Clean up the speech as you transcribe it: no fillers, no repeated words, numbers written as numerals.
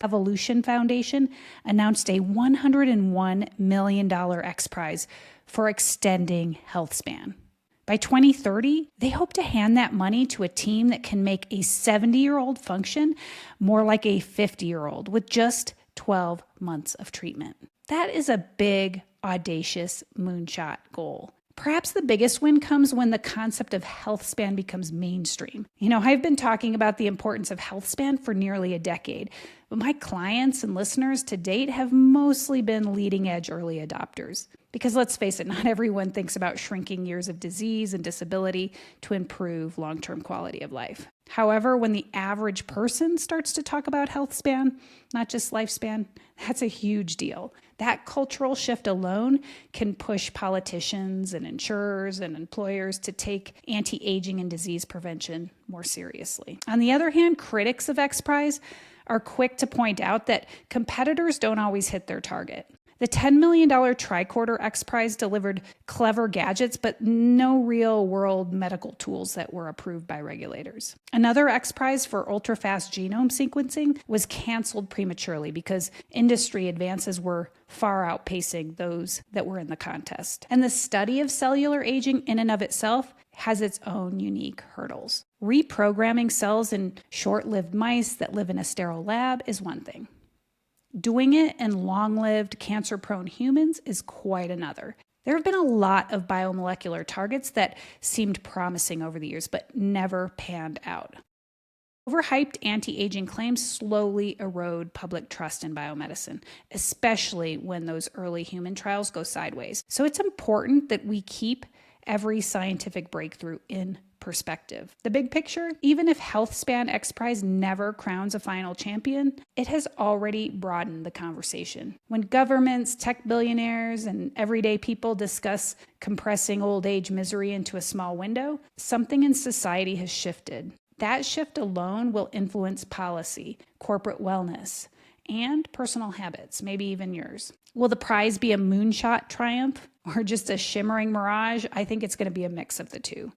Evolution Foundation announced a $101 million XPRIZE for extending Healthspan. By 2030, they hope to hand that money to a team that can make a 70-year-old function more like a 50-year-old with just 12 months of treatment. That is a big, audacious moonshot goal. Perhaps the biggest win comes when the concept of Healthspan becomes mainstream. I've been talking about the importance of Healthspan for nearly a decade, but my clients and listeners to date have mostly been leading-edge early adopters. Because let's face it, not everyone thinks about shrinking years of disease and disability to improve long-term quality of life. However, when the average person starts to talk about Healthspan, not just lifespan, that's a huge deal. That cultural shift alone can push politicians and insurers and employers to take anti-aging and disease prevention more seriously. On the other hand, critics of XPRIZE are quick to point out that competitors don't always hit their target. The $10 million tricorder XPRIZE delivered clever gadgets, but no real-world medical tools that were approved by regulators. Another XPRIZE for ultra-fast genome sequencing was canceled prematurely because industry advances were far outpacing those that were in the contest. And the study of cellular aging in and of itself has its own unique hurdles. Reprogramming cells in short-lived mice that live in a sterile lab is one thing. Doing it in long-lived, cancer-prone humans is quite another. There have been a lot of biomolecular targets that seemed promising over the years, but never panned out. Overhyped anti-aging claims slowly erode public trust in biomedicine, especially when those early human trials go sideways. So it's important that we keep every scientific breakthrough in perspective. The big picture, even if Healthspan XPRIZE never crowns a final champion, it has already broadened the conversation. When governments, tech billionaires, and everyday people discuss compressing old age misery into a small window, something in society has shifted. That shift alone will influence policy, corporate wellness, and personal habits, maybe even yours. Will the prize be a moonshot triumph or just a shimmering mirage? I think it's going to be a mix of the two.